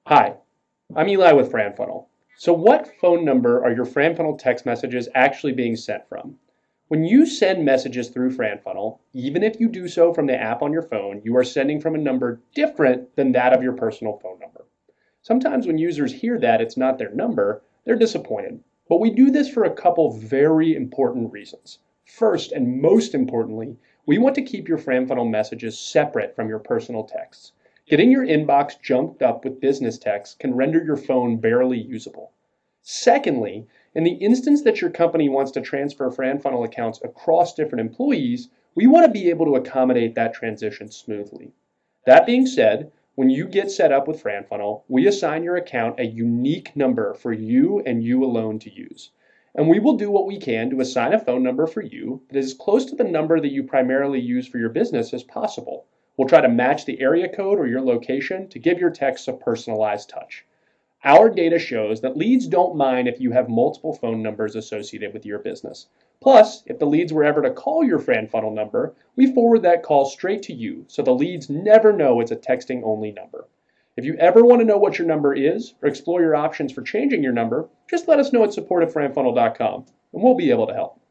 Hi, I'm Eli with FranFunnel. So what phone number are your FranFunnel text messages actually being sent from? When you send messages through FranFunnel, even if you do so from the app on your phone, you are sending from a number different than that of your personal phone number. Sometimes when users hear that it's not their number, they're disappointed. But we do this for a couple very important reasons. First, and most importantly, we want to keep your FranFunnel messages separate from your personal texts. Getting your inbox junked up with business texts can render your phone barely usable. Secondly, in the instance that your company wants to transfer FranFunnel accounts across different employees, we want to be able to accommodate that transition smoothly. That being said, when you get set up with FranFunnel, we assign your account a unique number for you and you alone to use. And we will do what we can to assign a phone number for you that is as close to the number that you primarily use for your business as possible. We'll try to match the area code or your location to give your texts a personalized touch. Our data shows that leads don't mind if you have multiple phone numbers associated with your business. Plus, if the leads were ever to call your FranFunnel number, we forward that call straight to you, so the leads never know it's a texting-only number. If you ever want to know what your number is or explore your options for changing your number, just let us know at support@franfunnel.com, and we'll be able to help.